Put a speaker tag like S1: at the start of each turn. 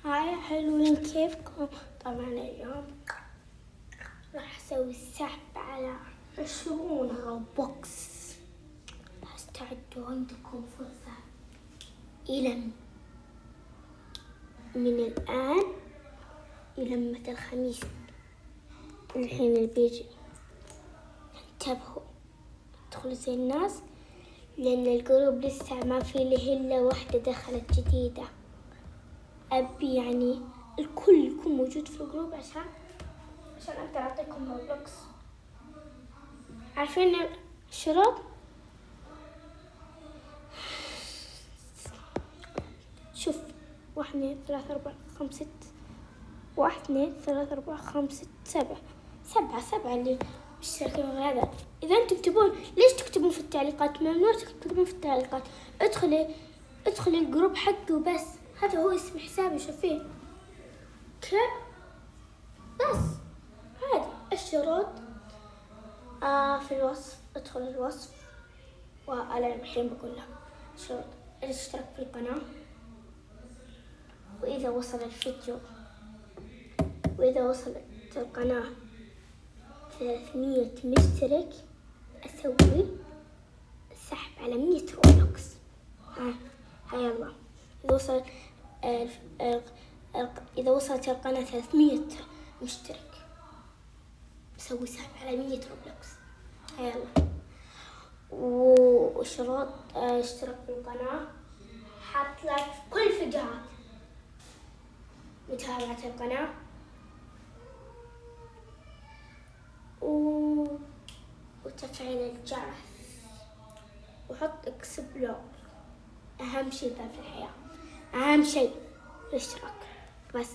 S1: هاي حلوين كيفكم؟ طبعا اليوم راح اسوي سحب على 20 روبوكس. استعدوا، عندكم فرصة إلى من الآن إلى متى الخميس الحين اللي بيجي. انتبهوا، ادخلوا زي الناس لأن الجروب لسه ما في إلا واحدة دخلت جديدة. أبي يعني الكل يكون موجود في الجروب عشان أقدر أعطيكم روبلوكس. عارفين الشروط؟ شوف 1 2 3 4 5 6 1 2 3 4 5 6 7 اللي مشتركين هذا. إذا أنتم تكتبون ليش تكتبون في التعليقات؟ ممنوع تكتبون في التعليقات. ادخلي الجروب حقه بس، هذا هو اسم حسابي شوفيه بس. هذه الشروط في الوصف. ادخل الوصف وأنا الحين بقول لك شروط: الاشتراك في القناة، وإذا وصلت القناة 300 مشترك أسوي سحب على 100 روبلوكس. يلا إذا وصلت القناة 300 مشترك بسوي سحب على 100 روبلوكس. يلا. وشروط اشتراك في القناة، حط لك في كل فيديوهات، متابعة القناة، وتفعيل الجرس، وحط اكسبلور. أهم شيء في الحياة، أهم شيء الاشتراك بس.